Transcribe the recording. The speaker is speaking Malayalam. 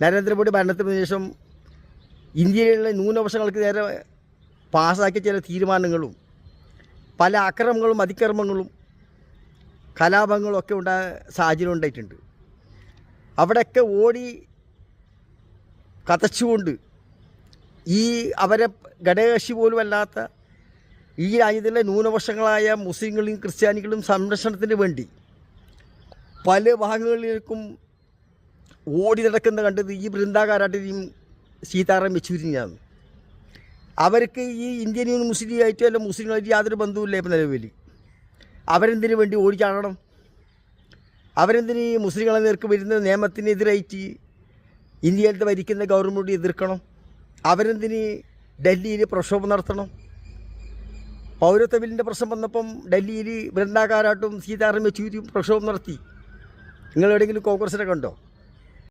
നരേന്ദ്രമോദി ഭരണത്തിന് ശേഷം ഇന്ത്യയിലുള്ള ന്യൂനപക്ഷങ്ങൾക്ക് നേരെ പാസ്സാക്കിയ ചില തീരുമാനങ്ങളും പല അക്രമങ്ങളും അതിക്രമങ്ങളും കലാപങ്ങളും ഒക്കെ ഉണ്ടായ സാഹചര്യം ഉണ്ടായിട്ടുണ്ട്. അവിടെയൊക്കെ ഓടി കതച്ചുകൊണ്ട് ഈ അവരെ ഘടകകക്ഷി പോലും അല്ലാത്ത ഈ രാജ്യത്തിലെ ന്യൂനപക്ഷങ്ങളായ മുസ്ലിങ്ങളും ക്രിസ്ത്യാനികളും സംരക്ഷണത്തിന് വേണ്ടി പല ഭാഗങ്ങളിലേക്കും ഓടി നടക്കുന്ന കണ്ടത് ഈ ബൃന്ദാകാരാട്ടിനെയും സീതാറാം യെച്ചൂരിനെയാണ്. അവർക്ക് ഈ ഇന്ത്യൻ മുസ്ലിമായിട്ടും അല്ല മുസ്ലിങ്ങളായിട്ട് യാതൊരു ബന്ധവുമില്ല. ഇപ്പം നിലവിൽ അവരെന്തിനു വേണ്ടി ഓടിച്ചാടണം? അവരെന്തിന് ഈ മുസ്ലിങ്ങളെ നേർക്ക് വരുന്ന നിയമത്തിനെതിരായിട്ട് ഇന്ത്യയിലത്തെ ഭരിക്കുന്ന ഗവൺമെൻറ് എതിർക്കണം? അവരെന്തിന് ഡൽഹിയിൽ പ്രക്ഷോഭം നടത്തണം? പൗരത്വ ബില്ലിൻ്റെ പ്രശ്നം വന്നപ്പം ഡൽഹിയിൽ ബൃന്ദാകാരാട്ടും സീതാറാം യെച്ചൂരിയും പ്രക്ഷോഭം നടത്തി. നിങ്ങൾ എവിടെയെങ്കിലും കോൺഗ്രസിനെ കണ്ടോ?